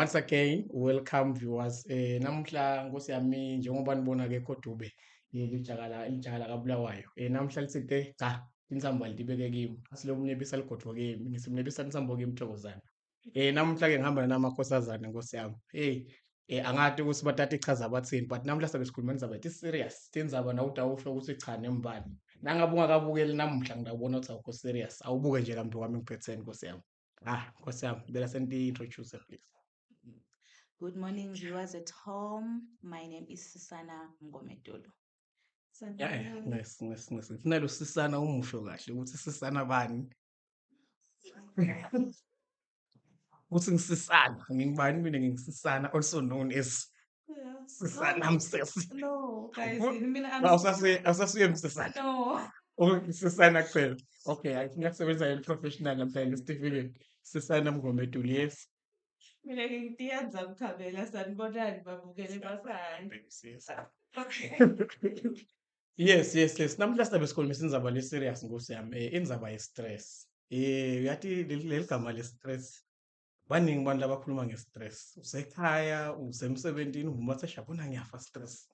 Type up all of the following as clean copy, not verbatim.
Once again, welcome viewers. Namhla Nkosi yami njengoba nibona ke Kodube lijaka kaBulawayo. Namhla lisithe cha insamba libeke kimi. Asilomnebisa ligodwa kimi. Ngisimnebisa insambo kimi Thokozana. Namhla ke ngihamba namakhosazana Nkosi yami. Angati ukuthi bathatha ichaza abathini but namhla sabe sikhuluma indzaba ethi serious. Tindzaba nawuthi awusho ukuthi cha nembani. Nangabe ungakabukeli namhla ngidabona ukuthi awukho serious. Awubuke nje kambe wami ngiphetheni Nkosi yami. Nkosi yami, bela senti introduce please. Good morning, viewers at home. My name is Sisana Mgomedolo. Ngifuna lo sisana umusho kahle ukuthi sisana bani. Uthi ngisisana, ngingibani mina ngingisisana also known as Sisana Msesi. No, guys, Awusasuye msisana. no. Sisana kuphela. Okay, I think ngasebenza professional namhlanje Stephen. Sisana Mgomedolo, yes. Mina ngitiyanza ukukhabela sanibonani babukele basana. Yes. Namhla sizabe sikhulumisa indzaba le serious Nkosi yami. Indzaba ye stress. Uyathi leli gama le stress. Baningi abantu labakhuluma nge-stress. Usekhaya, usemsebentini, uvumathi shabona ngiyafa stress.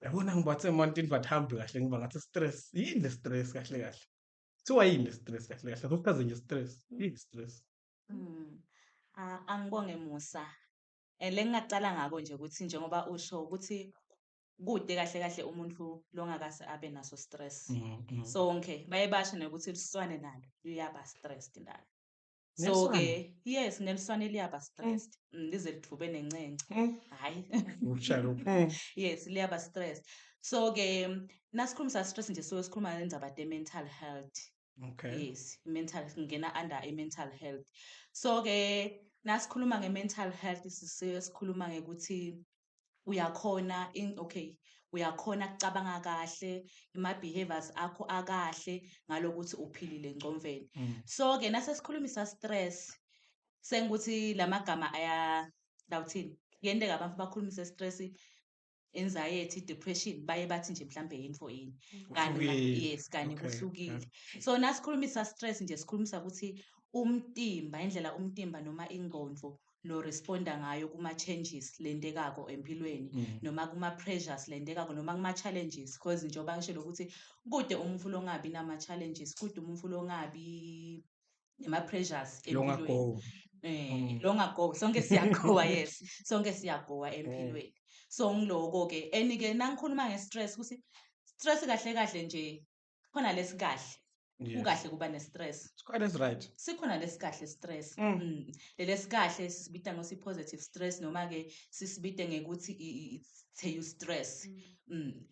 Yabona ngibathe emantini but hambe kahle ngiba ngathi stress. Yini le stress kahle kahle? Kuthiwa yini le stress kahle kahle? Akuchaze nje stress. Yini stress? Angibonge Musa. Le ngingacala ngako nje ukuthi njengoba usho ukuthi kude kahle kahle umuntu longakase abe naso stress. Sonke baye basho nokuthi liswane nalo liyaba stressed nalo. So ke yes neliswane liyaba stressed. Lize lidvube nencence. Hayi. Ushalo. Yes, liyaba stressed. So ke nasikhuluma stress nje so sikhuluma ngendaba de mental health. Okay. Yes, mental ngena under mental health. So ke nasikhuluma nge-mental health sikhuluma ngekuthi uyakhona uyakhona kucabanga kahle, ama-behaviors akho akahle ngalokuthi uphilile ngcomveni. So ke nasesikhulumisa stress sengikuthi lamagama lawuthini kuyenteka abantu bakhulumise stress, anxiety, depression baye bathi nje mhlambe yinfo yini. Kanti kuhlukile. So nasikhulumisa stress nje sikhulumisa ukuthi indlela umtimba noma ingqondo lo responda ngayo kuma changes lentekako empilweni noma kuma pressures lentekako noma kuma challenges because njengoba ngisho ukuthi kude umuntu longabi nama challenges kude umuntu longabi nema pressures empilweni. Longago sonke siyagowa yes sonke siyagowa empilweni. So ngiloko ke ke nangikhuluma nge-stress ukuthi stress kahle kahle nje khona lesikahle. Kukahle kuba ne-stress. Quite as right. Sikhona lesikahle stress. Lesikahle sisibita ngosi positive stress noma ke sisibite ngekuthi it's eustress.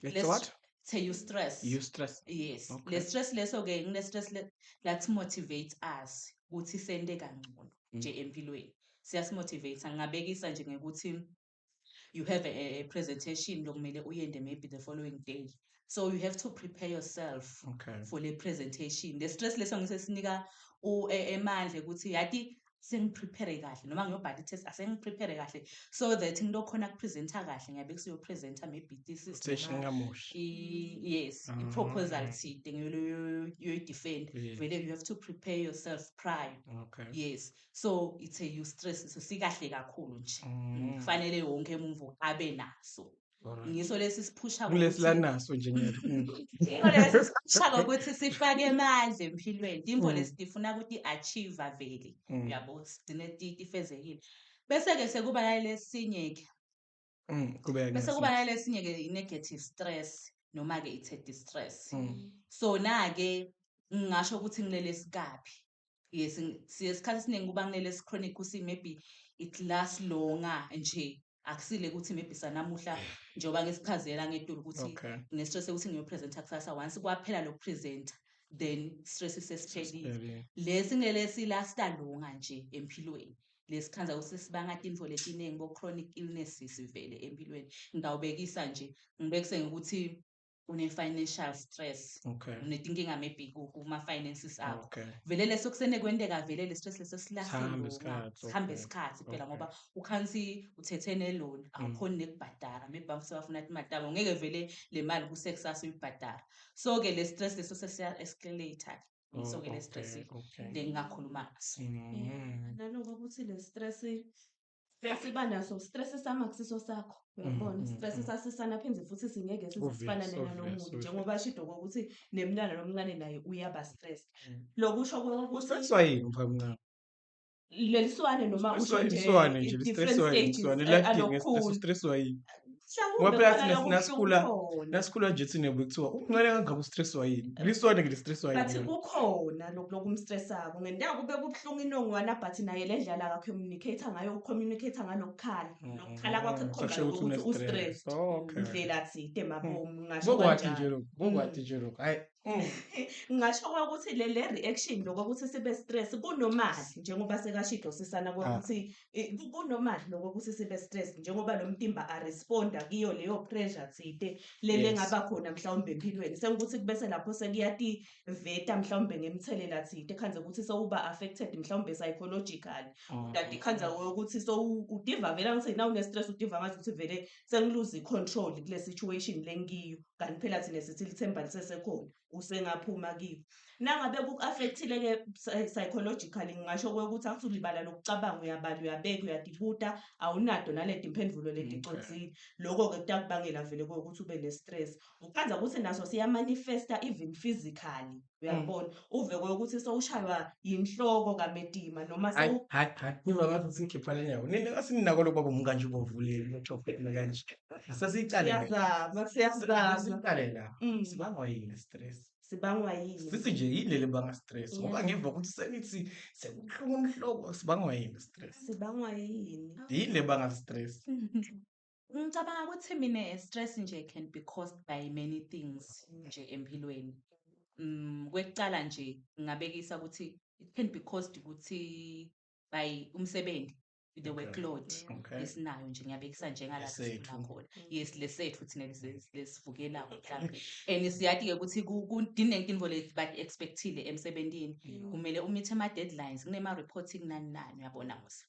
It's what? Eustress. Eustress. Yes. Okay. Le stress leso ke ngine stress that motivates us ukuthi sente kangcono nje empilweni. Siyasimotivate ngabekisa nje ngekuthi you have a presentation lokumele uyende maybe the following day. So you have to prepare yourself for the presentation. The stress leso ngisesinika emandla ukuthi yathi sengiprepare kahle noma ngiyobhala test asengiprepare kahle so that ngilokhona kupresenta kahle ngiyabe kusiyopresenta maybe thesis yes i-proposal thide ngiyoyi-defend vele you have to prepare yourself prior. Yes, so it's a eustress so sikahle kakhulu nje kufanele wonke umuntu abe naso. Ngiso lesi siphusha kulesilanaso nje siphusha ukuthi sifake emandla empilweni imvo lesifuna ukuthi achieve vele uyabo sigcine tifezekile bese ke sekuba nalesinye ke bese kuba nalesinye ke i-negative stress noma ke it's a distress. So na ke ngingasho ukuthi ngilele sikaphi. Yes siyesikhathi esiningi kuba ngilele chronic kusi maybe it lasts longer nje akusile ukuthi maybe sanamuhla njengoba ngisichazela ngetulu ukuthi ngestress ukuthi ngiyopresenta kusasa once kwaphela lokupresenta then stress sesiphelile. Lesi ngilesi lasta longa nje empilweni. Lesikhanza ukuthi sibanga info letiningi bo chronic illnesses vele empilweni. Ngawubekisa nje ngibekise ukuthi une-financial stress unetinkinga maybe kuma finances akho vele leso kusene kwenteka vele le stress leso sihambe isikhathi phela ngoba ukhansi uthethe ne-loan awukhoni nekubhadara maybe bafuna imali yabo ngeke vele le mali kusekusasa uyibhadara. So ke le stress leso sesiya escalate so ke le stress le ngingakhuluma ngaso. Naloko ukuthi le stress siba naso stress samakusiso sakho uyabona stress sasisana phinde futhi singeke size Obvious, sifanane nalomuntu obvious. njengoba ashido ukuthi nemntwana nomncane naye uyaba stress lokusho ukuthi Ustresswa yini mfana? leliswane noma usho Iswane nje nje, different li-stresswa yini stages iswane? Liyakude nge-stress, alokhulu ustresswa yini? mhlawumbe Ngoba phela khona thina lokubuhlungu khona nasikhula nje thina bekuthiwa umncane kangaka ustresswa yini? Liswane-ke li-stresswa yini bathi lona? kukhona lokumstresako ngentanga kube kubuhlungu inongwana but naye le ndlela aka-communicate-a ngayo ucommunicate-a ngalokukhala lokukhala kwakhe kukhomba Kusho ukuthi ukuthi une-stress. u-stressed Okay. ndlela thide mabomu ngasho Kokwathi nje kanjalo lokho, kokwathi nje lokho, hhayi. ngasho ukuthi le reaction lokokuthi sibe stress kunomali njengoba sekashido sisana kokuthi kunomali lokokuthi sibe stress njengoba lo mtimba aresponda kiyo leyo pressure thide lele Yes. ngaba khona mhlawumbe empilweni sekukuthi kubese lapho veta mhlawumbe ngemithelela thide khanze ukuthi sowuba affected mhlawumbe psychologically kanti khanza ukuthi udiva vele angithi na une-stress udiva ngathi ukuthi vele sengiluze i-control kule situation lengiyo kanti phela thina sithi lithemba lisesekhona usengaphuma kiyo nangabe kuku-affect-ile-ke psychologically ngingasho ukuthi akuthi ulibala lokucabanga uyabala uyabeka uyadibuta awunado naledi impendulo leti iconsile lokho-ke kutakubangela vele ukuthi ube ne-stress ukhanza ukuthi naso siyamanifesta even physically uyabona uve kokuthi sowushaywa yinhloko kamedima noma Hayi, ngiva ngathi singikhipha le nyawo. Nini asinako lokho umkanje ubovulile lo-chocolate kanje. Sesiyicale siyazama siyicale la. Sibangwa yini stress? sibangwa yini Sithi nje yini le banga stress? Ngoba ngiva ukuthi senithi sekubuhlungu umhloko sibangwa yini stress? sibangwa yini Yini le banga stress? ngicabanga ukuthi mina stress nje can be caused by many things nje empilweni kwekucala nje ngingabekisa ukuthi it can be caused ukuthi by umsebenzi the workload esinayo nje ngiyabekisa njengalapha sifuna khona yes lesethu thina lesivukelako mhlambe and siyathi-ke ukuthi dinenkinto leti bati-expect-ile emsebentini kumele umithe ama-deadlines kunema-reporting nani nani uyabona musa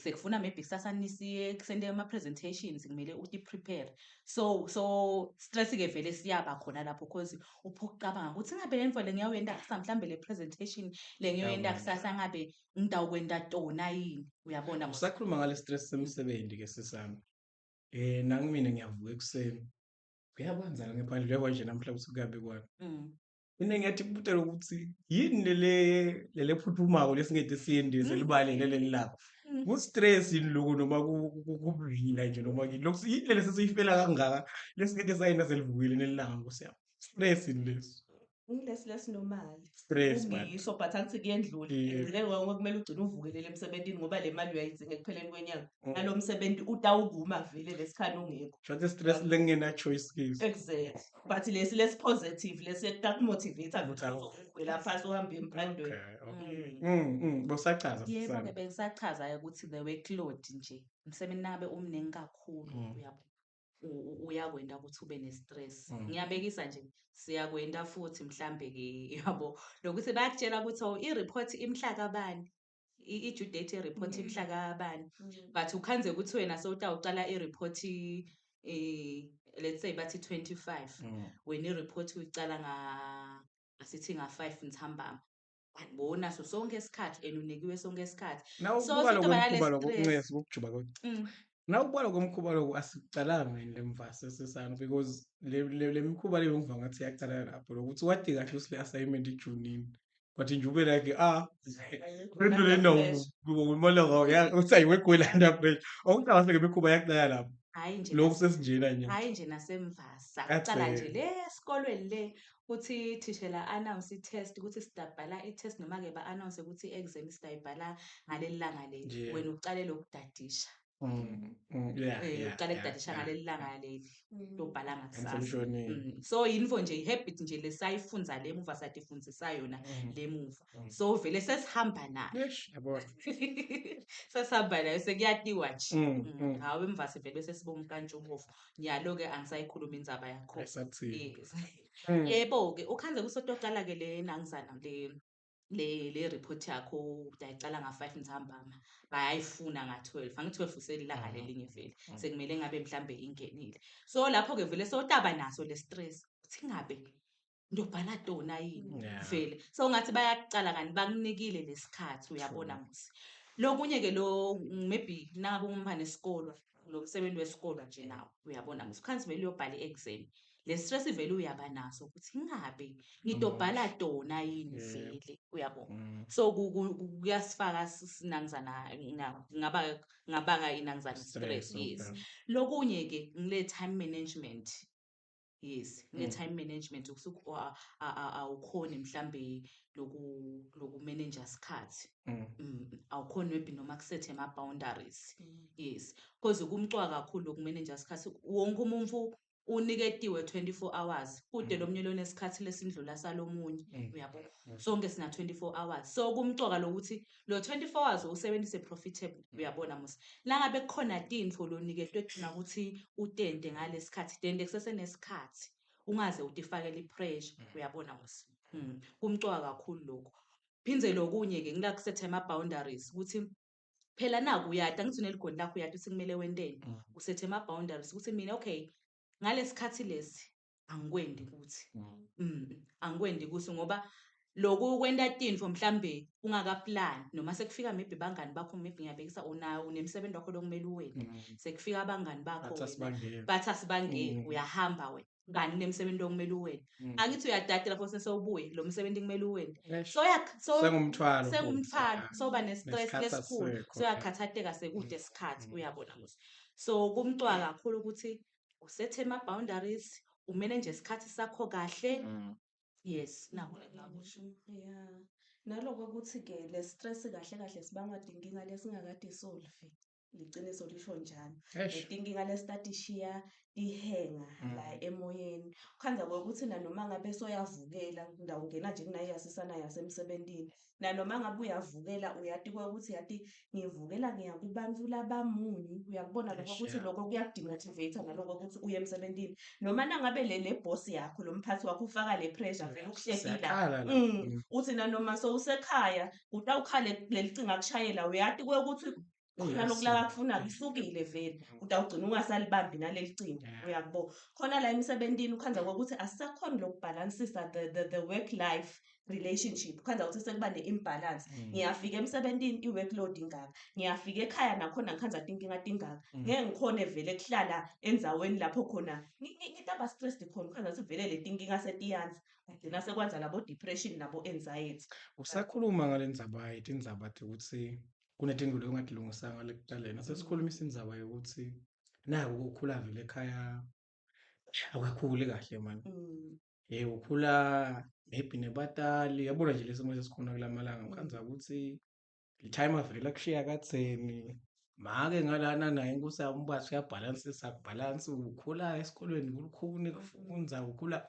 sekufuna maybe kusasa nisiye kusende ama-presentations kumele uti-prepare so stress-ke vele siyaba khona lapho cause uphokucabanga ukuthi ngabe le nto le ngiyawuyenda kusasa mhlambe le presentation le ngiyoyenda kusasa ngabe ngidawukwenda tona yini uyabona usakhuluma ngale stress semsebenzi-ke sisami nangimina ngiyavuka ekuseni kuyakwenzala ngaphandle uyakwa nje namhlanje ukuthi kuyabe kwami mina ngiyathi kubutela ukuthi yini lele phuthumako lesingede siyendize libalele leli labo ku-stress yini lokho noma kubuyila nje noma lokhu yini leli sesiyifela kangaka lesingede sayenda selivukile nelilanga nkosiyami stress yini leso lesinomali stress ungisho but angithi kuyendlula ngeke kumele ugcine uvukele emsebentini ngoba le mali uyayidzinga ekupheleni kwenyanga nalo msebenzi utawukuma vele lesikhani ungekho shothi stress lengena choice kiso exactly but lesi positive lesi ekumotivate la phasi uhamba emphandweni bosachaza yebo-ke bengisachaza-ke ukuthi the workload nje umsebenzi nabe umningi kakhulu uyakwenda ukuthi ube ne-stress ngiyabekisa nje siyakwenda futhi mhlambe-ke yabo nokuthi bayakutshela ukuthi i-report imhla kabani i-due date ye-report imhla kabani but ukhanze ukuthi wena sewutawucala i-report let's say bathi 25 wena i-report uyicala asithi nga-5 Ntambama bona so sonke isikhathi and unikiwe sonke isikhathi nawubuka lokho lokuncesa ukujuba nawubuka komkhuba lokho asikucalanga yini lemva sesesana because le mikhuba leyo ngiva ngathi iyacala lapho lokuthi wadi kahle usile assignment ijunini but nje ube like into lena umalanga ya uthi ayiwegwelanda phela okucabanga ngemikhuba yacala lapho hayi nje lokho sesinjena nje hayi nje nasemva sacala nje le esikolweni le uthi thishela announce i-test ukuthi sidabhala i-test noma-ke ba-announce ukuthi i-exam sidayibhala ngaleli langa leli wena ucale lokudadisha uqale kudadisha ngaleli langa leli lobhala ngakusasa so yinfo nje i-habit nje lesayifunza le muva satifundzisa yona le muva so vele sesihamba nayo sesihamba nayo sekuyatiwa nje hawu emva sivele sesibonga ukantshubovu nyalo-ke angisayikhuluma indzaba yakho yebo-ke ukhanze kusotocala-ke le nangizana le report yakho udayicala nga-5 Ntambama bayayifuna nga-12 angi-12 uselilanga lelinye vele sekumele ngabe mhlambe ingenile so lapho-ke vele sewutaba naso le stress uthi ngabe ndobhala tona yini vele so ngathi bayakucala kanti bakunikile lesikhathi uyabona musi Lokunye-ke lo maybe nangabe umba nesikolo lo msebenzi wesikolo nje nawo uyabona msikhathi vele uyobhala i-exam le stress vele uyaba naso ukuthi ingabe ngitobhala tona yini vele uyabo. So kuyasifaka sinangizana ngabanga inangizana stress yes. Lokunye-ke ngile time management. Yes, time management awukhoni mhlambe loku manager isikhathi. Awukhoni maybe noma kusethe ama-boundaries. Yes, because kumcwa kakhulu loku manager isikhathi wonke umuntu uniketiwe 24 hours kude lo mnyelo nesikhathi lesindlula salomunye uyabo. Sonke sina 24 hours. So kumcoka lokuthi lo 24 hours usebenzise profitable uyabona musi. Langabe kukhona tinfo lo niketwe thina ukuthi utente ngalesikhathi tente kusesenesikhathi ungaze utifakele ipressure uyabona musi. Kumcoka kakhulu lokho. Phinze lokunye-ke ngila kusethe ama-boundaries ukuthi phela naku uyada ngithi uneligondi lakho uyada ukuthi kumele wenteni usethe ama-boundaries ukuthi mina okay ngalesikhathi lesi angikwendi ukuthi angikwendi ukuthi ngoba loku kwenta tinfo mhlambe ungakaplani noma sekufika maybe bangani bakho maybe ngiyabekisa unemsebenzi wakho lokumele uwende sekufika abangani bakho bathi asibangeke uyahamba wena ngani nemsebenzi okumele uwende angithi uyadada lapho sesewubuye lo msebenzi kumele uwende sengumthwalo soba ne-stress lesikhulu soyakhathateka sekude isikhathi uyabona musi. So kumcwa kakhulu ukuthi usethe ama-boundaries umanage isikhathi sakho kahle. Yes, nako engakusho. Yeah. Naloko ukuthi-ke le stress kahle kahle sibangwa inkinga lesingakade isolve. Liciniso lisho njalo. Inkinga lesitati shiya ihenga la emoyeni. Khanza ukuthi nanoma ngabe soyavukela ndawo ungena nje kunayasisana yasemsebentini. Nanoma ngabe uyavukela uyati ukuthi yati ngivukela ngiya kubantu labamunyi uyakubona lokho ukuthi lokho kuyademotivate naloko ukuthi uye emsebentini. Noma nangabe le boss yakho lo mphathi wakho ufaka le pressure vele ukuhlekila. Uthi nanoma sowusekhaya utawukhale lelicinga kushayela uyati ukuthi khona lokulaka kufuna kusukile vele utawugcina ungasalibambi naleli cingo uyakubona khona la emsebentini ukhanza ukuthi asisakhona lokubalansisa the work life relationship khanza ukuthi sekuba ne-imbalance. Ngiyafika emsebentini i-workload ingaka ngiyafika ekhaya nakhona ngikhanza inkinga tingaka ngeke ngikhone vele kuhlala enzaweni lapho khona ngitaba stressed khona khanza sivele le tinkinga setiyanza agcina sekwenza labo depression nabo anxiety. Usakhuluma ngale ndzaba indzaba ukuthi kunetinto lekungatilungisanga ngale kuqaleni sesikhulumisa indzaba yokuthi naku ukhula vele ekhaya akakhuli kahle manje ukhula maybe nebatali yabona nje lesimo sesikhona kulamalanga ngikhanza ukuthi i-time avela kushiya katheni make ngalana naye inkosi yami ubathi uyabhalansisa kubalance ukhula esikolweni kulukhuni kufunza ukhula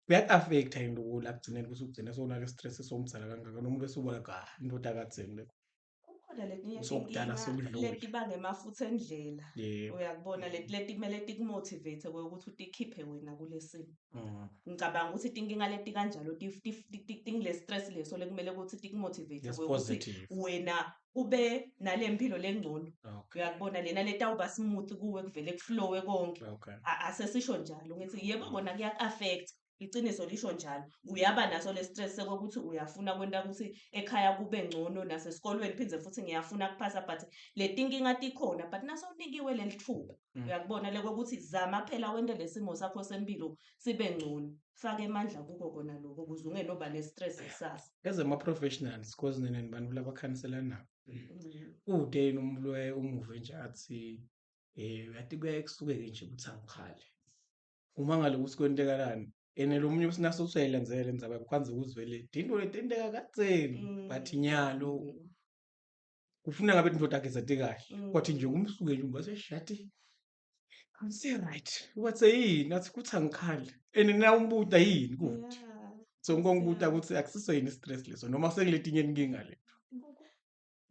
kuya-affecta into la kugcineni ukuthi ugcine sowunale stress somdzala kangaka noma ube suba indoda katheni le sokudala sokudlula leti bangemafutha endlela uyakubona leti kumele tikumotivate ukuthi utikhiphe wena kulesimo. Ngicabanga ukuthi inkinga leti kanjalo tingile stress leso lekumele ukuthi tikumotivate ukuthi wena ube nale mpilo lengcono uyakubona lena letawuba smooth kuwe kuvele kuflowe konke asesisho njalo ngithi yebo kona kuya-affect iciniso lisho njalo uyaba naso le stress sokuthi uyafuna kwenta ukuthi ekhaya kube ngcono nasesikolweni phindze futhi ngiyafuna kuphasa but le tinkinga tikhona but naso unikiwe leli thuba uyakubona leko ukuthi zama phela wente lesimo sakho sempilo sibe ngcono fake emandla kuko kona lokho ukuze ungenoba ne-stress esasa as ama-professionals cause nini bantu labakhanselana ude nomuntu umuve nje athi yathi kusuke-ke nje ukuthi angikhali uma ngale ukuthi kwentekalani lo munye usinaso usayilandzele indzaba kwanza ukuzwele into letenteka katseni but nyalo ufuna ngabe into takhe zathi kahle kwathi nje kumsuke nje umbase shati angise right wathi yini athi kuthi angikhali na umbuta yini kuthi so ngongibuta ukuthi akusiso yini stress leso noma sekuletinye inkinga lethu.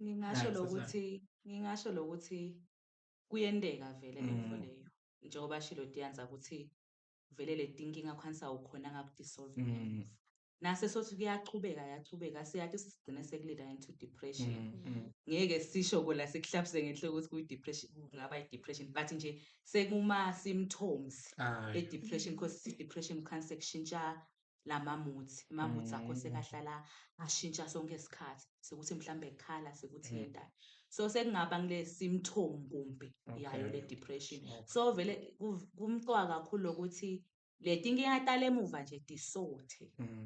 Ngingasho lokuthi kuyendeka vele lento leyo njengoba shilo tiyanza ukuthi vele le tinkinga kwanza ukhona ngakudisolve nase sothi kuyachubeka siyathi sigcine sekulida into depression ngeke sisho kola sekuhlabise ngenhloko ukuthi kuyi-depression kungaba i-depression but nje sekuma symptoms e-depression because i-depression khanse kushintsha amamuthi akho sekahlala ashintsha sonke isikhathi sekuthi mhlambe ekhala sekuthi yentani so sekungaba ngile symptom kumbi yayo le depression so vele kumqoka kakhulu ukuthi le inkinga iqala emuva nje disothe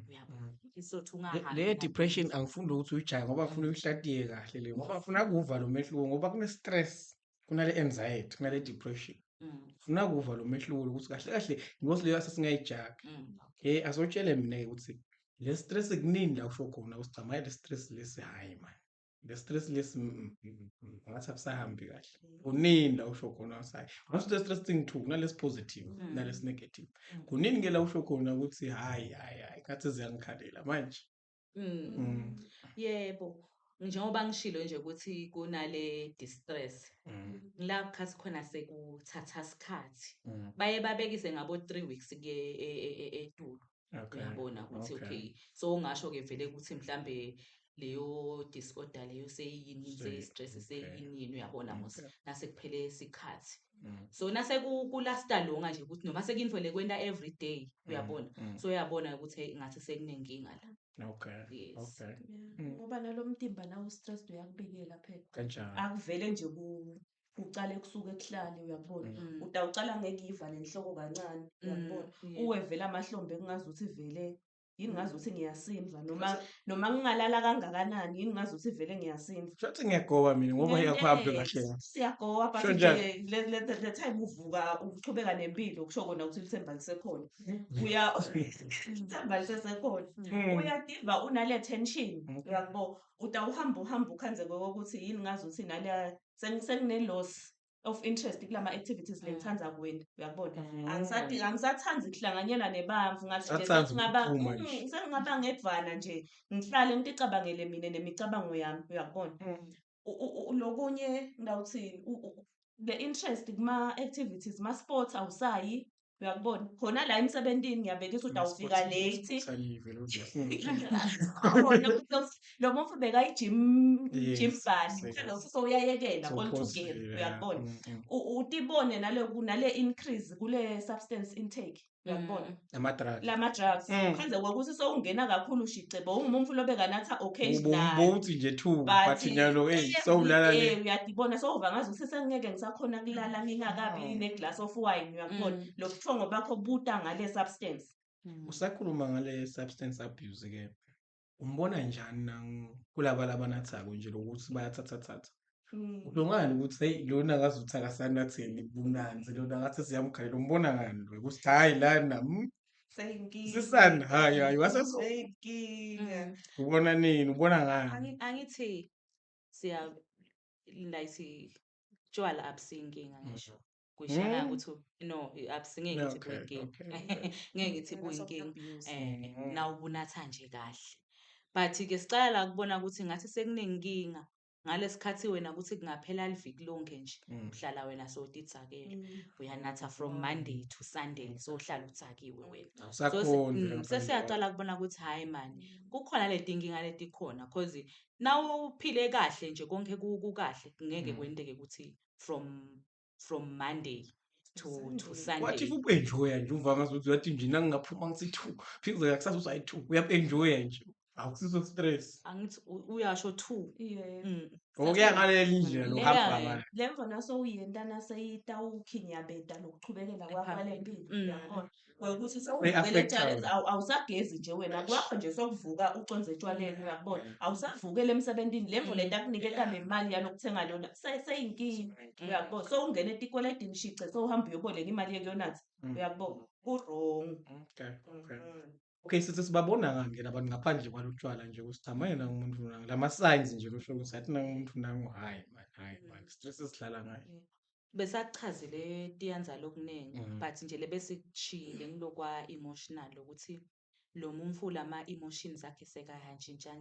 uyabona isothe ungahambi le depression angifundi ukuthi uyijaye ngoba ngifuna uyihlatiye kahle le ngoba ngifuna kuva lo mehluko ngoba kune stress kunale anxiety kunale depression ngifuna kuva lo mehluko ukuthi kahle kahle ngosi leyo asesingayijaga asotshele mina ukuthi le stress kunini la usho khona ukuthi cha manje le stress lesi hayi man le stress lesi ngathi akusahambi kahle kunini la usho khona usayi ngathi le stress thing two kunalesi positive nalesi negative kunini ke la usho khona ukuthi hayi ngathi ziyangikhalela manje yebo njengoba ngishilo nje ukuthi kunale distress la khathi khona sekuthatha isikhathi baye babekise ngabo 3 weeks ke eTulu uyabona ukuthi okay so ungasho ke vele ukuthi mhlambe leyo disorder leyo seyini stress seyini uyabona mos nase kuphele isikhathi so nase kulasta longa nje ukuthi noma sekinivele kwenta every day uyabona so uyabona ukuthi ngathi sekunenkinga la okay ngoba nalomtimba nawo stress uyakubikela phela kanjani akuvele nje ucale kusuke kuhlale uyabona utawucala ngeke ivale inhloko kancane uyabona uwe vele amahlombe kungazuthi vele yini ngazuthi ngiyasindwa noma ngingalala kangakanani yini ngazuthi vele ngiyasindwa shothi ngiyagoba mina ngoba yakhambe kahle siyagoba but nje le time uvuka uchubeka nempilo kusho kona ukuthi ithemba lisekhona ithemba lisekhona uyadiva unale tension uyabo utawuhamba ukhanze ukuthi yini ngazuthi nala sengine loss of interest kulama activities lengithanza kwena uyabona angisathandi ukuhlanganyela nebamvu ngathi nje sengingaba ngedvana nje ngihlale ngicabangele mina nemicabango yami uyabona lokunye ngawuthini the interest kuma activities ma sports awusayi uyakubona khona la emsebentini ngiyabekisa utawufika late lo muntu beka gym bani phela so uyayekela altogether uyakubona utibone nale increase kule substance intake uyakubona lama drugs khanze ukuthi sowungena kakhulu shicebo ungumuntu lobeka natha occasional ubuthi nje two but nyalo sowulala le uyadibona sowuva ngazi ukuthi sengeke ngisakhona kulala ngingakabi ne glass of wine uyakubona lobuthongo bakho buta ngale substance usakhuluma ngale substance abuse ke umbona njani kulaba labanathako nje lokuthi bayathatha Ulungani ukuthi hey lona akazuthi akasanatheni bunanzi lona ngathi siyamkhalela umbona ngani lo ukuthi hayi lana seyinkinga sisana hayi waseso seyinkinga ubona nini ubona ngani angithi siya like tshwala abusinkinga ngisho kushaya ukuthi no abusingeke ngithi kuyinkinga ngeke ngithi kuyinkinga na ubunatha nje kahle but ke sicala la kubona ukuthi ngathi sekunenkinga ngalesikhathi wena ukuthi kungaphela iviki lonke nje uhlala wena sowutithakele uyanatha from Monday to Sunday so uhlala uthakiwe wena usakhona sesiyaqala kubona ukuthi hayi man kukhona leti inkinga leti khona because nawu uphile kahle nje konke kukahle ngeke kwenteke ukuthi from Monday to Sunday wathi ubenjoya nje uvanga ukuthi wathi nje nangingaphuma ngithi 2 pheze kusasa usayi 2 uyabenjoya nje akusiso stress angithi uyasho 2 okuya ngaleli indlela lohamba ngayo lemvo naso uyentana seyitawukhinyabeta lokuchubekela kwakho lempilo uyabona ukuthi sewuvele awusagezi nje wena kwakho nje sokuvuka uconze etshwaleni uyabona awusavukele emsebentini lemvo lento akuniketa nemali yalokuthenga lona seyinkinga uyabona so ungena etikweledini shice so uhamba uyoboleka imali yekuyonatha uyabona ku-wrong okay sithi sibabona ngani abantu ngaphandle kwalutshwala nje usithamanye na umuntu lama signs nje kusho ukuthi athi na umuntu nangu hayi man stress esidlala ngayo besachazile tiyanza lokuningi but nje lebesikuchile ngilokwa emotional ukuthi lo muntu lama emotions akhe sekayantshintsha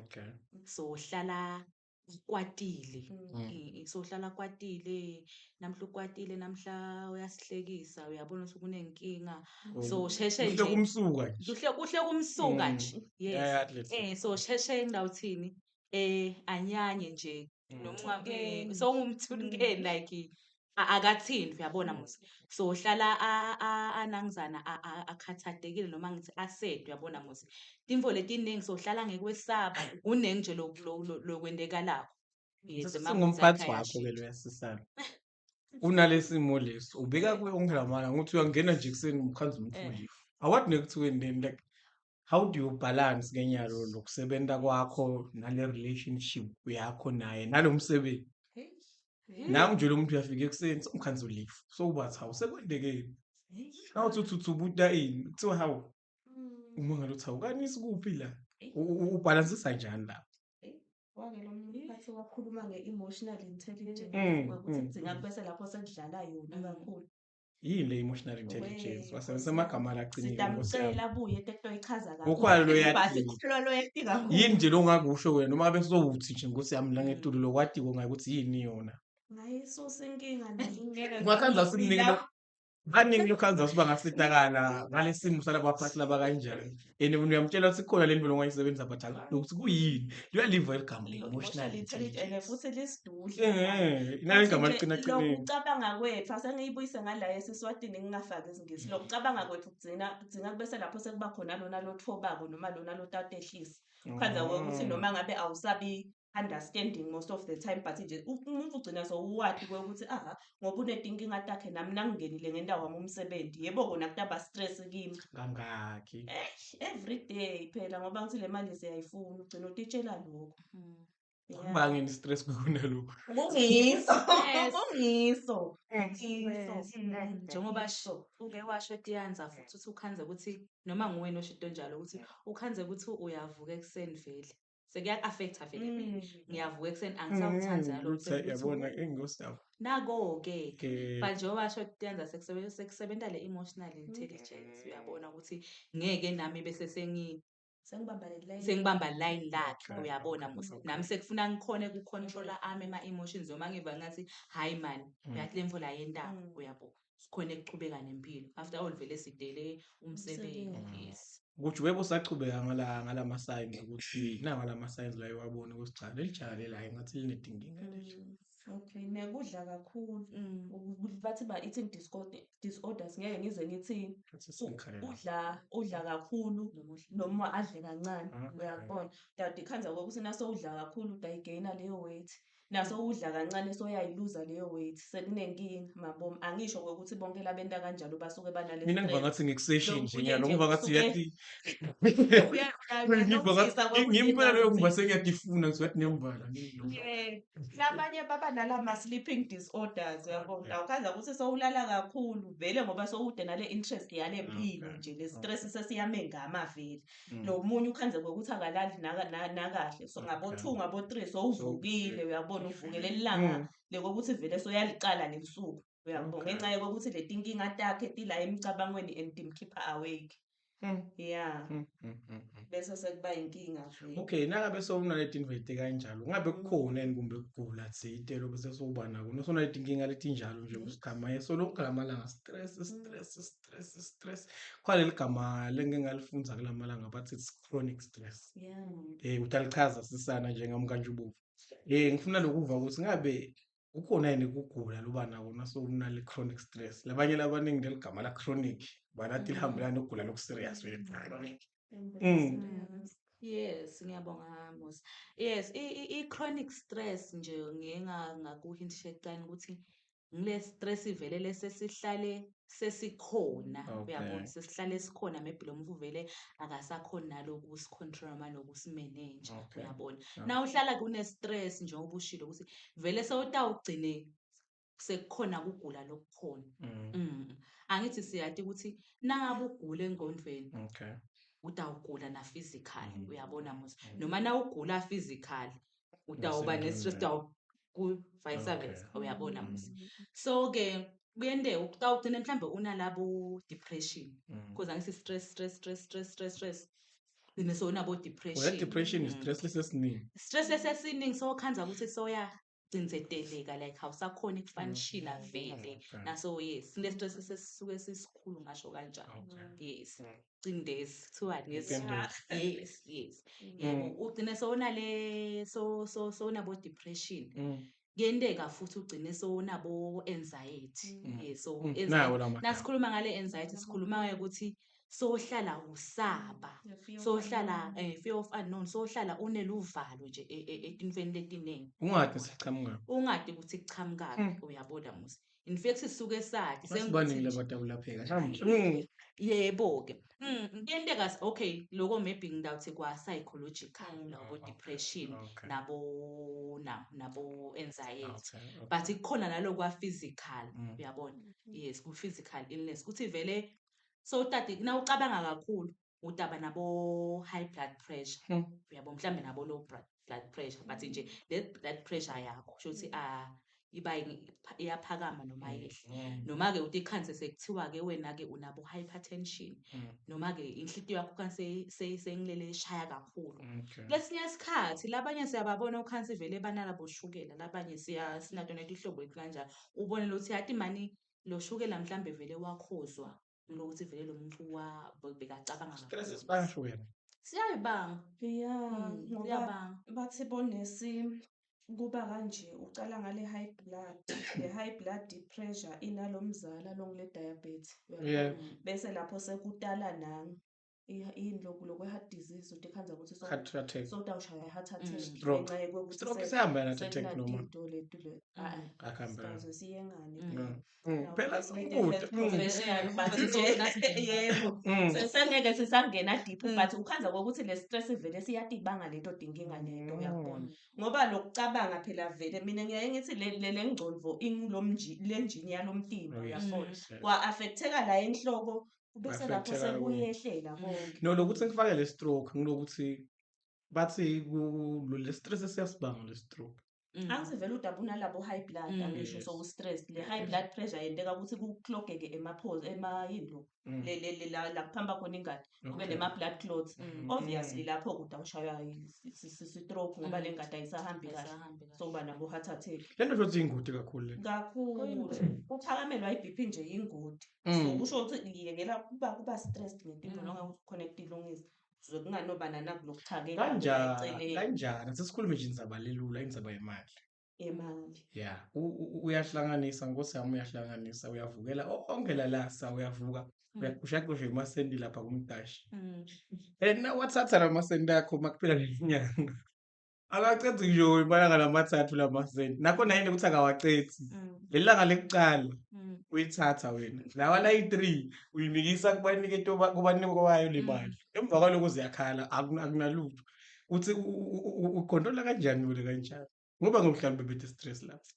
okay so uhlala ukwatile so uhlala kwatile namhla ukwatile namhla uyasihlekisa uyabona ukuthi kunenkinga so sheshe nje kuhle kumsuka nje yes so sheshe ngawuthini anyanye nje noma so umthunke like akathintwa uyabona musi. So uhlala anangizana akhathatekile noma ngithi ased uyabona musi. Timvo letiningi sohlala ngekwesaba kuningi nje lokwendekalako. Yize Singumphathi wakho-ke loya sisana. Unalesi simo leso ubeka kuwe ongelamanga ukuthi uyangena nje ekuseni umkhanza umfundisi. Awuthi nekuthiweni then like how do you balance kenyalo lokusebenza kwakho nale relationship yakho naye nalomsebenzi? Nangu nje lo muntu uyafika ekuseni umkhanza uleave. So ubathi hawu sekwendekeni. Nawuthi uthubuta ini kuthiwa hawu uma ngaluthi awukanisi kuphi la ubalansisa njani la? Wake lo mphathi wakhuluma nge-emotional intelligence ukuthi kudzinga bese lapho sekudlala yona kakhulu. Yini le emotional intelligence? Wasebenzisa amagama laqinile Nkosi yami. Sitamcela abuye into eyichaza kakhulu. Ngokwalo lo yadinga. Sikhuluma lo yadinga kakhulu. Yini nje lo ongakusho wena noma ngabe sowuthi nje Nkosi yami la ngetulo lo kwatiko ngakuthi yini yona? Ngayisusa inkinga ngingeke. Ungakhanza simnike baningi lokhanza siba ngasitakala ngale simo salabo baphathi laba kanjani. And wena uyamtshela ukuthi khona le nto lo ngayisebenza but ukuthi kuyini? Liyaliva igama le emotional intelligence. Futhi lisidudla. Inale gama liqina qinile. Lokucabanga kwethu asengiyibuyise ngala esiswatini ngingafaki isingisi. Lokucabanga kwethu kudzinga bese lapho sekuba khona lona lothobako noma lona lotatehlisa. Khanza ukuthi noma ngabe awusabi understanding most of the time but nje umuntu ugcina sowuwadi ukuthi ngoba unetinkinga takhe nami nangingenile ngendawo wami umsebenzi yebo kona kutaba stress kimi kangaki every day phela ngoba ngithi le mali siyayifuna ugcina utitshela lokho Kubangeni stress kunalokho. Kungiso. Njengoba uke washo Tiyanza futhi uthi ukhanze ukuthi noma nguwena oshido njalo ukuthi ukhanze ukuthi uyavuka ekuseni vele. Sekuya-affecta vele mina. Ngiyavuka ekuseni angisawuthanzi lo msebenzi. Yabona engosapho. Nako-ke but njengoba washo Tiyanza sekusebenza le emotional intelligence uyabona ukuthi ngeke nami bese sengibamba line lakhe uyabona musi nami sekufuna ngikhone ukucontrola ama-emotions noma ngiva ngathi hayi man uyathi le mvo la yendaba uyabo sikhone ukuchubeka nempilo after all vele sidele umsebenzi. Yes. Ukuthi webo usachubeka ngala ma-signs ukuthi nanga la signs la ewabona ukuthi cha leli jaha lela engathi linedinkinga leyo. Okay, nekudla kakhulu. Bathi eating disorders ngeke ngize ngithi udla kakhulu noma adle kancane uyabona. Dade khanza ukuthi naso udla kakhulu udayigaina leyo weight. Naso udla kancane soyayiluza leyo weight. Sekunenkinga mabom angisho ukuthi bonke labenta kanjalo basuke banale. Mina ngiba ngathi ngikusession nje ngiyalo ngoba ngathi yathi ngimpela leyo ngoba sengiyadifuna ngizothi niyamvala labanye baba nala sleeping disorders uyabona awukhaza ukuthi sowulala kakhulu vele ngoba sowude nale interest yale impilo nje le stress sesiyame ngama vele lo munye ukhanze ukuthi akalali nakahle so ngabo 2 ngabo 3 sowuvukile uyabona uvukele lilanga lekokuthi vele soyalicala lesuku uyabona ngenxa yokuthi le tinkinga takhe tila emicabangweni and timkhipha awake. Yeah. Bese sekuba inkinga nje. Okay, nangabe sowunaleti invite kanjalo. Ngabe kukhona yini kumbe ukugula tsitelo bese sokuba nako. Nosonaleti inkinga leti njalo nje usigama so lonke lamalanga stress. Kwaleli gama lengingalifunza kulamalanga bathi it's chronic stress. Yeah. Utalichaza sisana njengamkanjubovu. Ngifuna lokuva ukuthi ngabe ukhona yini ukugula loba nako naso unale chronic stress. Labanye labaningi leligama la chronic banathi lihambelana nokugula lokuserious we chronic. Yes, ngiyabonga Musa. Yes, i-chronic stress nje ngeke ngakuhintsha eqani ukuthi ngile stress ivele lesesihlale sesikhona uyabona sesihlale sikhona maybe lo muntu vele akasakhona naloku ukusicontrol noma nokusimanage uyabona. Na uhlala kune stress nje obushilo ukuthi vele sewutawugcine sekukhona ukugula lokukhona. Angithi siyati ukuthi nangabe ugula engqondweni utawugula na physically uyabona musa noma na ugula physically utawuba ne-stress ku vice versa uyabona musa. So ke kuyende utawugcina mhlambe unalabo depression because angithi stress then so unabo depression. Well, depression is stress lesesiningi so khanza ukuthi soya cinzeteleka like awusakhona ukufunctiona vele naso yes le stress sesisuke sisikhulu ngasho kanjalo. Yes. Cindezi kuthiwa yes yebo ugcine sowunale so unabo depression kuyenteka futhi ugcine sowunabo anxiety. So nawo anxiety la magama. nasikhuluma ngale anxiety sikhuluma ukuthi sohlala usaba, sohlala fear of unknown, sohlala uneluvalo nje etintweni letiningi. Ungade sichamuka. Ungade ukuthi kuchamukaphi, uyabona musi. In fact sisuke sathi Sesibaningi labantu abulapheka. yebo-ke kuyenteka okay loko maybe ngidawuthi kwa-psychological labo depression Okay. nabo anxiety, Okay. but kukhona nalo kwa-physical, Mm. uyabona. Yes, ku-physical illness kuthi vele sowutati nawucabanga kakhulu udaba nabo high blood pressure, uyabo mhlambe nabo low blood pressure, but nje le blood pressure yakho kusho ukuthi iyaphakama noma yehle. Noma-ke uthi ikhansi sekuthiwa-ke wena-ke unabo hypertension, noma-ke inhlitiyo yakho khansi seyingilele eshaya kakhulu. Okay. Kulesinye isikhathi labanye siyababona okhansi vele banalabo shukela, labanye sinato nethi ihlobo kanjalo. Ubone ukuthi yathi mani lo shukela mhlambe vele wakhozwa lokuthi vele lo muntu bekacabanga Stress kakhulu. bayashukela. Siyayibanga. Ngoba Siyabanga. bathi bonesi kuba kanje ucala ngale high blood, le high blood pressure inalomzala longile diabetes, Yeah. bese lapho sekutala nami yini lokwe heart disease utikhanza ukuthi Heart attack. sotawushaya heart attack Stroke. ngenxa yokuthi Stroke sihamba na attack noma. sekunanto letu le Akahamba. sikaze siyengane Phela health professional but nje yebo sesengeke sisangena deep but ukhanza kokuthi le stress vele siyatibanga lento dinkinga lento uyabona ngoba lokucabanga phela vele mina ngiyaye ngithi le ngcondvo le njini yalomtimba uyabona kwa affecteka la enhloko bese lapho sekuyehlela konke. No, lokuthi ngifake le stroke ngilokuthi bathi le stress siyasibanga le stroke. Angithi vele udaba unalabo high blood angisho so stress le high blood pressure yenteka ukuthi kuclogeke emaphuzu yindlo la kuphamba khona ingadi kube nema blood clots obviously lapho kudawushaya stroke ngoba le ngadi ayisahambi kahle so kuba nabo heart attack. Lento futhi ingudi kakhulu le. Kakhulu uphakamelwa iBP nje ingodi so kusho ukuthi ngiyekela kuba stressed ngetinto noma connected longisi zokunganobana nakulokuthakela kanjani sesikhulume nje indzaba lelula indzaba yemali. Yeah, uyahlanganisa ngosiyami uyahlanganisa uyavukela ongela lasa uyavuka uyakushaqosha imasendi lapha kumdashi. Wathatha la masendi akho makuphela lenyanga. Akaqedzi nje imalanga lamathathu la masendi. Nakho nayini ukuthi akawaqedzi. Lelanga lekuqala uyithatha wena. Lawa la i3 uyimikisa kubanike kwayo le mali. Emva kwaloko uziyakhala akunalutho. Uthi ukontrola kanjani wena kanjani? Ngoba ngomhlawumbe bethe stress lapho.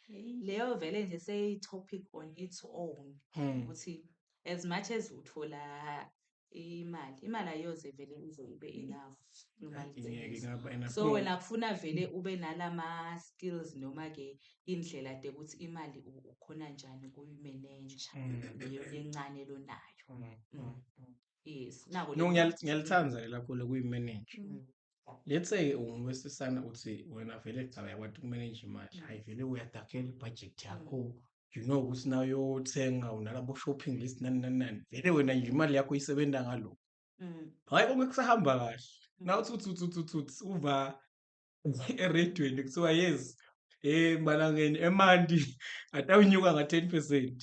Leyo vele nje topic on its own ukuthi as much as uthola imali ayoze vele izobe enough so wena kufuna vele ube nalama skills noma ke indlela de ukuthi imali ukhona njani kuyimanage leyo lencane lonayo. Yes, nako ngiyalithanza lapho lokuyimanage. Let's say ungwesisana uthi wena vele cha uyakwazi ukumanage imali hayi vele uyadakela ibudget yakho you know ukuthi nayo yothenga unalabo shopping list nani vele wena nje imali yakho isebenda ngalo hayi konke kusahamba kahle nawuthi uva eradweni kuthiwa yes malangeni emandi atawunyuka nga10%.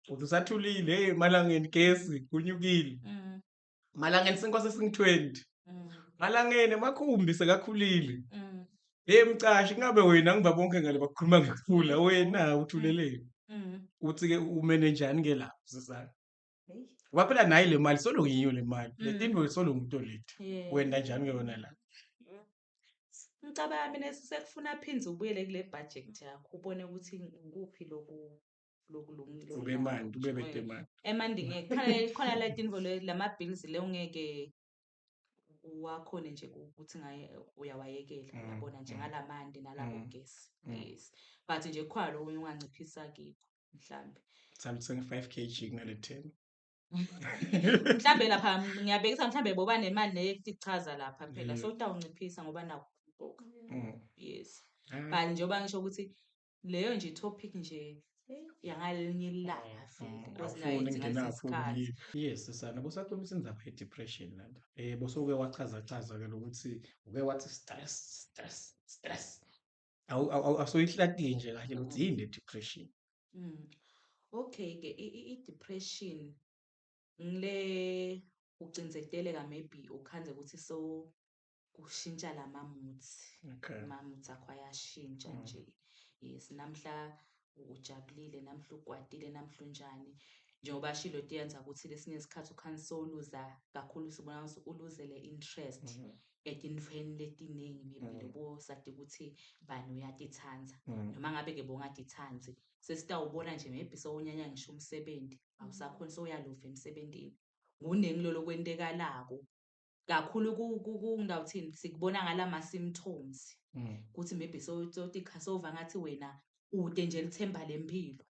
Uthi usathulile malangeni gesi kunyukile malangeni sinkwase sing20 malangeni emakhumbi sekakhulile. Mcashi ngabe wena ngiba bonke ngale bakhuluma ngekuthula wena uthuleleni. Uthi ke umanage njani ke lapho sisana? Ngoba phela nayi le mali solo ngiyo le mali. Le tinto solo umuntu olethu. Wena njani ke wena la? Ngicabanga mina sekufuna phinze ubuyele kule budget yakho ubone ukuthi ngikuphi lokulungile. Ube manje ube bedemani. Emandi khona la tinto lama bills le ungeke wakhona nje ukuthi uyawayekela uyabona nje ngalamandi nalabo gesi. Yes, but nje khona lo unganciphisa kikho mhlambe Samsung 5 kg kunale 10 mhlambe lapha ngiyabekisa mhlambe boba nemali neyechaza lapha phela so utawunciphisa ngoba naku ubhoka. Yes, but njengoba ngisho ukuthi leyo nje topic nje yangalinye ilanga vele yes sana bosakhulumisa indzaba ye-depression lana bosuke wachaza ke lokuthi uke wathi stress Awusoyihlatile nje kahle ukuthi yini le-depression. Mm. Okay-ke i-depression ngile ucinzeteleka maybe ukhanze ukuthi kushintsha lama-moods. Okay. Ama-moods akho ayashintsha nje. Yes, namhla ujabulile, namhla ukwatile, namhla unjani. Njengoba shilo yenza ukuthi lesinye isikhathi ukhanze sowuluza kakhulu usubona uluze le-interest etintweni letiningi maybe lobo sade ukuthi bani uyatithanda. Noma ngabe-ke bongatithandi sesitawubona nje maybe sowunyanya ngisho umsebenzi awusakhona sowuyalova emsebentini. Kuningi lolo kwentekalako kakhulu ngawuthini sikubona ngala ma-symptoms ukuthi maybe sowuva ngathi wena ude nje lithemba lempilo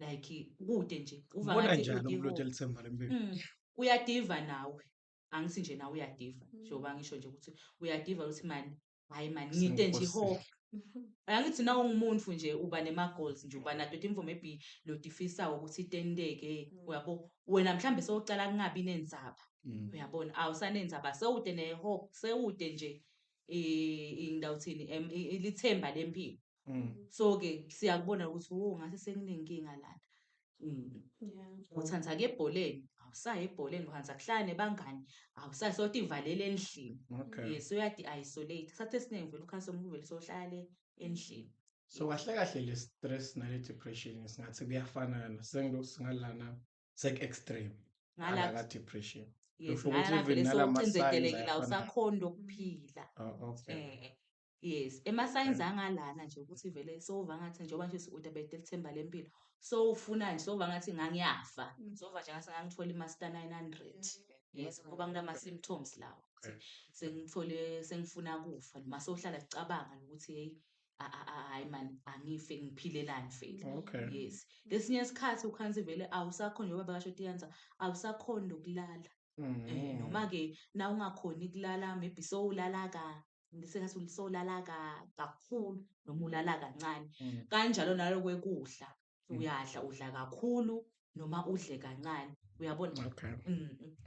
like kude nje uva Ubona ngathi njani umuntu udivo. olithemba lempilo? Uyadiva nawe angithi nje nawe uyadiva njengoba ngisho nje ukuthi uyadiva ukuthi mani hayi mani ngide nje ihoho. Angithi na ungumuntu nje uba nema-goals nje uba nato imvo maybe lotifisayo ukuthi itendeke uyabo wena mhlambe sowucala kungabi nenzaba uyabona awusanenzaba sewude nehope sewude nje ngawuthini ilithemba lempilo. So-ke siyakubona ukuthi ngase sekunenkinga lana. Uthanza ke ebholeni awusayi ebholeni uhanza kuhlala nebangani awusayi sotivalele endlini. Yes uyadi-isolate isikhathi esiningi vele ukhanse vele sohlala endlini. So kahle kahle le stress nale depression singathi kuyafana sengiloku singalana sek-extreme Ngala ka depression. yes Usho ukuthi ngala even vele nalama-signs sowucinzetelekile ayafana. awusakhona ukuphila. Okay. Yes ema-signs angalana nje ukuthi vele sowuva ngathi njengoba nje udabede lithemba lempilo sowufuna nje sowuva ngathi ngangiyafa sowuva nje ngase ngangithola i-master 900. Yes ngoba kunama-symptoms lawo sengithole sengifuna kufa noma sowuhlala licabanga ukuthi hey hayi mani angife ngiphilelani vele. Yes lesinye isikhathi ukhansi vele awusakhona njengoba bekasho tiyanza awusakhona ukulala. Noma-ke na ungakhoni ukulala maybe sowulala sengathi sowulala kakhulu noma ulala kancane. Kanjalo nalokwekudla uyadla udla kakhulu noma udle kancane uyabona.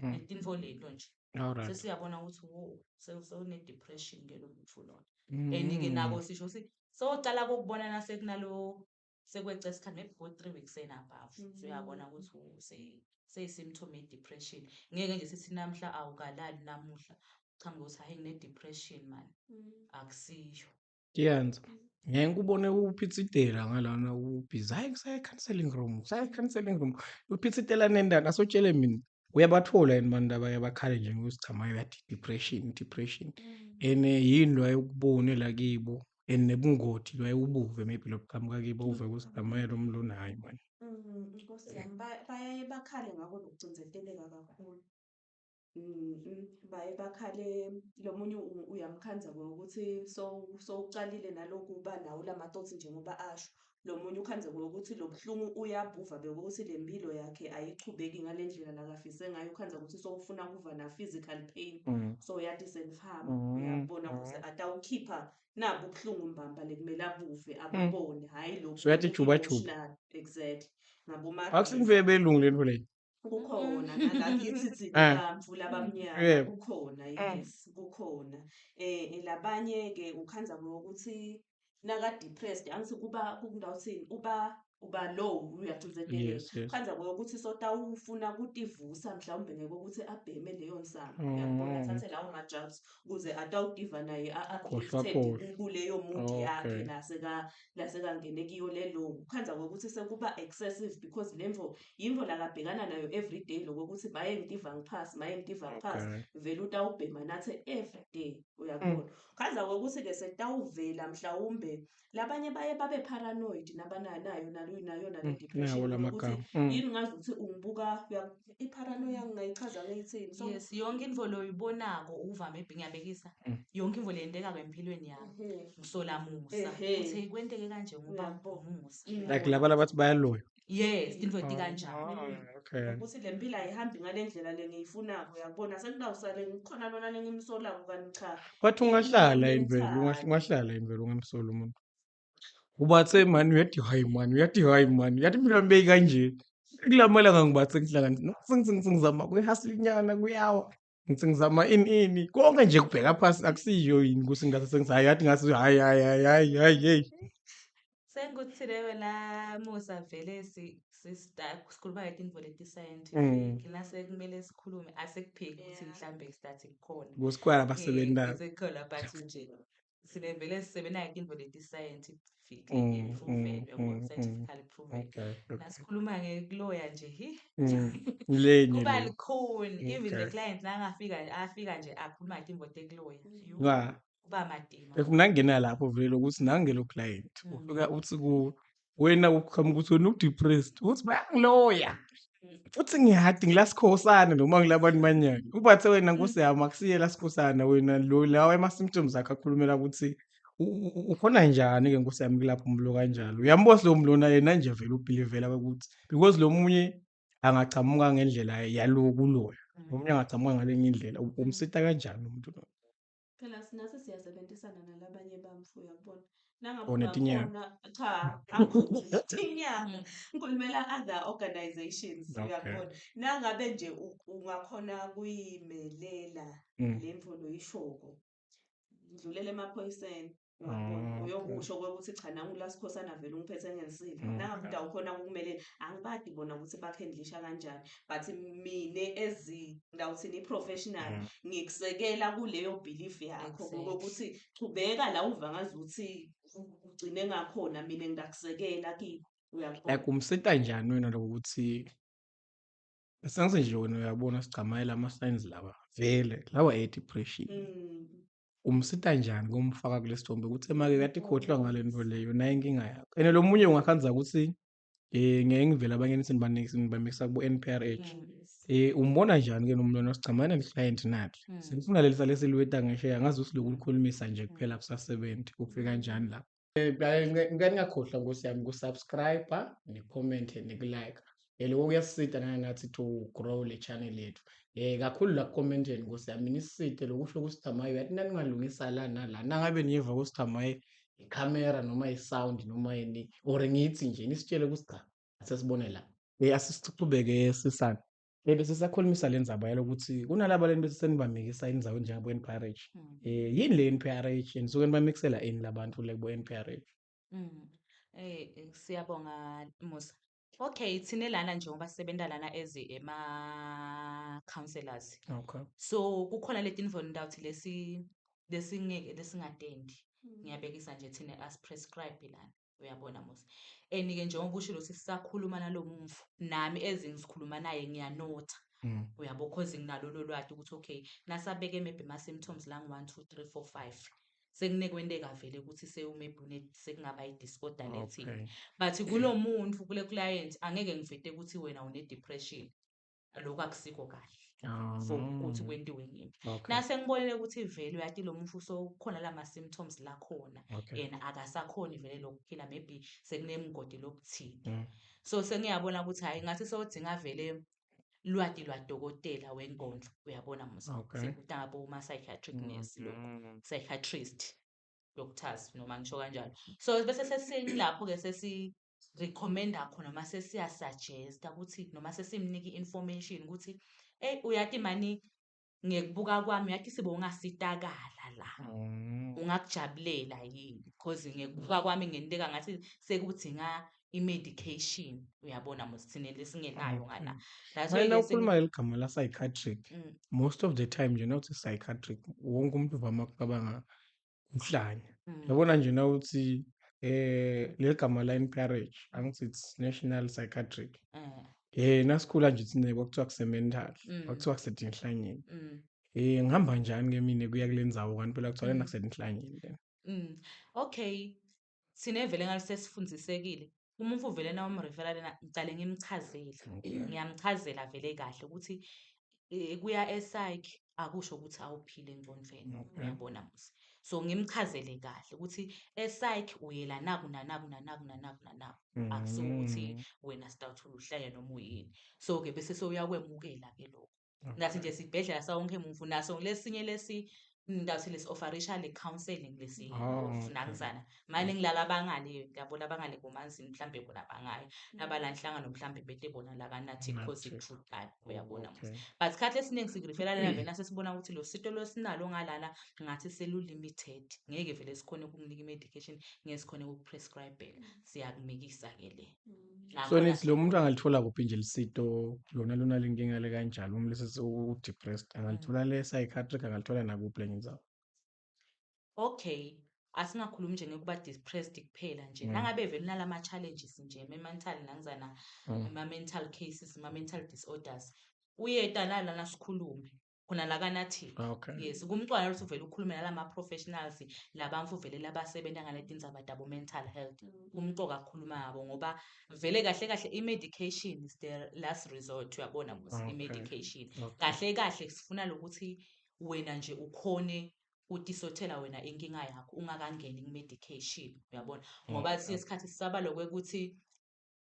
Letinto leto nje sesiyabona ukuthi sewune-depression-ke lo muntu lona. And-ke nako sisho ukuthi sowucala kokubona nasekunalo sekweca isikhathi maybe 3 weeks and above. Uyabona ukuthi seyi-symptom ye-depression. Ngeke nje sithi namhla awukalali namuhla uchambe ukuthi hayi ngine-depression mani akusiyo. Tiyanza ngeke ubone uphithitela ngalana ubhizi hayi kusaye-counselling room uphithitela nendaba asotshele mina uyabathola yini manje abakhale nje ngokuthi cha maye uyathi depression and yini lo ayekubone la kibo and nebungoti lo ayewubuve maybe lobuqhamuka kibo uve ukuthi amaye lo muntu lona hayi mani. Nkosi yami bayaye bakhale ngako lokucinzeteleka kakhulu. Baye bakhale lo munye uyamkhanza ngokuthi sowucalile naloku uba nawo lama-thoughts njengoba asho. Lo munye ukhanze ngokuthi lo buhlungu uyabuva bekuthi le mpilo yakhe ayichubeki ngale ndlela lakafise ngayo ukhanza ukuthi sowufuna kuva na-physical pain. So yathi senifamba uyabona ukuthi atawukhipha nabu ubuhlungu mbamba lekumele abuve abubone hhayi lokhu. So yathi juba juba. Emotional exactly ngabo Akusingive belungu lento le. kukhona nalakithi thina bamvula abamnyama kukhona yes kukhona. Labanye-ke ukhanza ngokuthi naka-depressed angithi kuba kungawuthini uba low uyacinzeteleka. Khanza ngokuthi sotawufuna kutivusa mhlawumbe ngokuthi abheme leyo nsamo uyabona athathe lawo ma-drugs ukuze atawudiva naye a-uplifted kuleyo mood yakhe la sekangene kiyo le low. Khanza ngokuthi sekuba excessive because lemvo yimvo lakabhekana nayo everyday lokuthi maye ngidiva ngiphasi vele utawubhema nathi everyday uyakubona. Khanza ngokuthi-ke setawuvela mhlawumbe labanye baye babe paranoid nayo nale depression ukuthi yini ngazi ukuthi ungibuka i-paranoia ngingayichaza ngiyithini. So yes yonke info lo uyibonako uvame maybe ngiyabekisa yonke info leyenteka empilweni yami ngisolamusa ukuthi kwenteke kanje ngoba umusa. Like laba labathi bayaloya. Yes into ekanjalo. Ukuthi le mpilo ayihambi ngale ndlela le ngiyifunako uyabona sekudawusale ngikhona lona lengimsolako kanti cha. Wathi ungahlala imvelo ungamsola umuntu. Ubathe mani uyathi hayi mani yathi impilo yami kanje kulamalanga ngibathe ngihlangana sengizama kuyihasinyana kuyawa ngithi ngizama ini konke nje kubheka phasi akusiyo yini ukuthi ngase sengisayi yathi ngase hayi. Sengikuthile wena Musa vele sikhuluma ngetinto leti Mm. scientific nase kumele sikhulume asekupheki ukuthi mhlambe start kukhona. Kusikhwala abasebenzayo. Kusekhona but nje vele sisebenza ngetinto leti scientifically Mm, proven, yabo, mm. scientifically proven. Okay. Nasikhuluma ngeloya nje Lenye kuba le. likhuni even Okay. the client afika nje akhuluma ngetimbo tekuloya kuba madima. Mina ngingena lapho vele ukuthi nangelo client ufika uthi wena uqhamuka ukuthi wena u-depressed uthi bayangiloya futhi ngiyadi ngilasikhosana noma ngilabantu manyana ubathe wena nkosi yami akusiye lasikhosana wena lawa ama-symptoms akho akhulumela ukuthi ukhona njani-ke nkosi yami kulapho umlo kanjalo uyambosa lo mlona yena nje vele ubhilivela ukuthi because lo munye angachamuka ngendlela yalokuloya omunye angachamuka ngalenye indlela umsita kanjani umuntu lo Phela sinase siyasebenzisana nalabanye bamfu uyabona. Nangabe onetinyama ungakhona cha angithi inyanga ngikhulumela other organizations uyabona. Nangabe nje ungakhona kuyimelela le mfundo yishoko. Ngidlulele emaphoyiseni uyabona. Uyokusho ukuthi cha nangu la sikhosana vele ungiphethe ngesifo. Nangabe into awukhona ukukumelela angibadi bona ukuthi bakhendlisha kanjani but mine ngawuthini i-professional ngikusekela kuleyo belief yakho ukuthi chubeka la uva ngazuthi ugcine ngakhona mina ngiyakusekela kikho uyabona. like umsita njani wena lokuthi sengithi nje wena uyabona sicamayela ama-signs laba vele lawa e-depression umsita njani kumfaka kule sithombe ukuthi ema-ke kade ikhohlwa ngale nto leyo naye inkinga yakho and lo munye ungakhanza ukuthi ngeke ngivele abanye nithi nibamikisa kubo-NPRH umbona njani-ke nomlona sicamayela ne-client nathi sengifuna leli sale siliweta ngesheya ngazi ukuthi loku likhulumisa nje kuphela kusasebenzi kufika kanjani lapho ngingakhohlwa nkosi yami kusubscribe ne-comment ne-like lokho kuyasisita nathi to grow le channel yethu kakhulu la ku-commenteni nkosi yami nisisite lokusho kusithamayo yathi naningalungisa la nala nangabe niyiva kusithamaye ikhamera noma i-sound noma yini or ngithi nje nisitshele ukuthi cha asesibone la asisichubeke sisana bese sisakhulumisa le ndzaba yalokuthi kunalaba lento sesenibamikisa indzawo njengabo-NPRH yini le NPRH nisuke nibamikisela ini labantu le kubo-NPRH Siyabonga Musa. Okay, thine lana njengoba sisebenta lana as counselors. okay So kukhona leti ndawuthi lesingatendi. Ngiyabekisa nje thina as prescribe lana. Uyabona Musa. And-ke njengoba usho ukuthi sisakhuluma nalo muntu nami ezingisikhuluma naye ngiyanotha. Uyabo cause nginalo lolwazi ukuthi okay nasabeke maybe ama-symptoms la 1 2 3 4 5 sekunekwenteka vele ukuthi maybe sekungaba i-disorder lethini but kulo muntu kule client angeke ngivete ukuthi wena une-depression lokho akusikho kahle for ukuthi kwentiwe yini nase ngibonile ukuthi vele uyathi lo muntu so kukhona lama-symptoms la khona and akasakhoni vele lokuphila maybe sekunemgodi lokuthini so sengiyabona ukuthi hayi ngathi sodinga vele lwati lwadokotela wengqondo uyabona Musa sekutabo ma-psychiatric nurse lokho psychiatrist doctors noma ngisho kanjalo so bese sesingilapho-ke sesi-recommenda khona noma sesiya-suggesta ukuthi noma sesimnika i-information ukuthi uyathi mani ngekubuka kwami uyathi sibe ungasitakala la ungakujabulela yini because ngekubuka kwami ngeniteka ngathi sekudinga i-medication uyabona Musa thina lesingenayo ngala wena ukhuluma leli gama la-psychiatric most of the time nje nawuthi psychiatric wonke umuntu uvama ukucabanga uhlanya yabona nje nawuthi leli gama la-NPRH angithi it's National Psychiatric nasikhula nje thina kwakuthiwa kuse-mental kwakuthiwa kusethe enhlanyeni ngihamba njani-ke mina kuya kule ndzawo kanti phela kuthiwa lena kusethe enhlanyeni okay thina vele ngathi sesifundisekile umuntu uvele na umrefera lena ngicale ngimchazele ngiyamchazela vele kahle ukuthi kuya e-psych akusho ukuthi awuphile engqondweni uyabona Musa so ngimchazele kahle ukuthi e-psych uyela naku akusuka ukuthi wena start uhlanya noma uyini so-ke bese soyakwemukela-ke lokho ngathi nje sibhedlela sawonke muntu naso lesinye ngawuthi lesi-offerisha le-counselling lesi Oh, okay. funakuzana manje ngilala abangale yabo labangale kumanzini mhlambe bona bangayo nabala nhlangano mhlambe bete bona la kanathi cause Nathi. i-truth time uyabona Okay. but khathi esiningi sikurifelana vena sesibona ukuthi lo sito losinalo ngalana ngathi selu-limited ngeke vele sikhone ukukunika i-medication ngeke sikhone ukuprescribe-ela siyakumikisa-ke le So nithi lo muntu angalithola kuphi nje lisito lona lona lenkinga le kanjalo u-depressed angalithola le-psychiatric angalithola nakuphi lenye indawo. okay asingakhulumi nje ngekuba depressed kuphela nje nangabe vele nalama-challenges nje me-mental nangizana ama-mental cases ama-mental disorders uyeta nalana sikhulume khona la kanathi Okay. yes kumntwana lokuthi uvele ukhulume nalama-professionals labamfu vele labasebenta ngaleti ndzaba tabo mental health kumqoka kukhuluma ngabo ngoba vele kahle kahle i-medication is the last resort uyabona i-medication kahle kahle sifuna lokuthi wena nje ukhone utisothela wena inkinga yakho ungakangeni ku-medication uyabona ngoba siye isikhathi sisaba lokwekuthi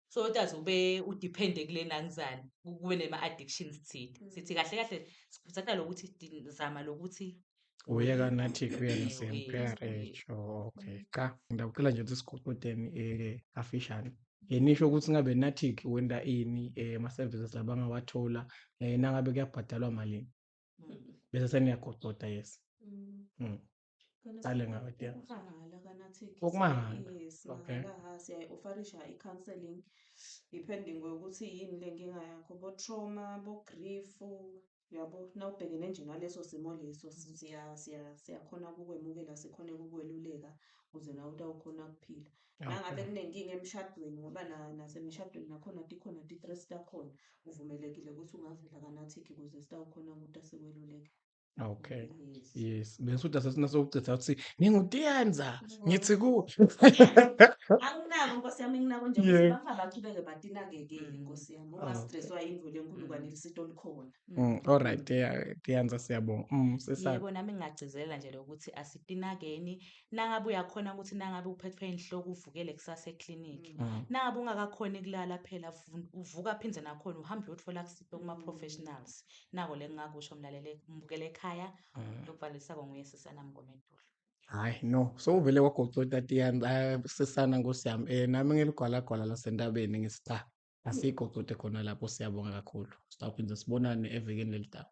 so utazi ube udepende kule nangizani kube nema-addictions thina sithi kahle kahle sikuthatha lokuthi zama lokuthi Uyeka nathi kuya nase-encourage. Okay. Cha, ngidawucela nje ukuthi siqoqodeni kafishane. Nisho ukuthi ngabe nathi wenda ini ama-services labangawathola nangabe kuyabhadalwa malini. Bese seniyagoqoda yes. Qale ngawe Tiya. Ukumahhala. Yes, Okay. mahhala siyayi-offerisha i-counselling depending ngokuthi yini le nkinga yakho bo-trauma bo-grief yabo nawubhekene nje naleso simo leso siyakhona ukukwemukela sikhone ukukweluleka ukuze nawe utawukhona ukuphila nangabe kunenkinga emshadweni ngoba nasemishadweni nakhona tikhona ti-stress takhona uvumelekile ukuthi ungavela kanathi ukuze sitawukhona ukuthi asikweluleke. Okay. Yes. Bese uthi asesinasokucitha ukuthi ngingutiyenza ngithi ku. Anginako Nkosi yami nginako nje ukuthi bangabachubeke batinakekele Nkosi yami ungastresswa yinto lenkulu kwanelisito likhona. Alright Tiyanza siyabonga. Yebo nami ngingagcizelela nje lokuthi asitinakeni nangabe uyakhona ukuthi nangabe uphethwe inhloko uvukele kusasa eklinikhi nangabe ungakakhoni kulala phela uvuka phinze nakhona uhambe uyothola kusipho kuma-professionals nako le ngingakusho mlalele mbukele ekhaya lokubhalisako nguye Sisana Mngomedulu. Hayi no so uvele wagoqoda Tiyanza Sisana Nkosi yami nami ngeligwalagwala lasentabeni ngithi cha asigoqode khona lapho siyabonga kakhulu. Sitawuphinda sibonane evikini lelitaba.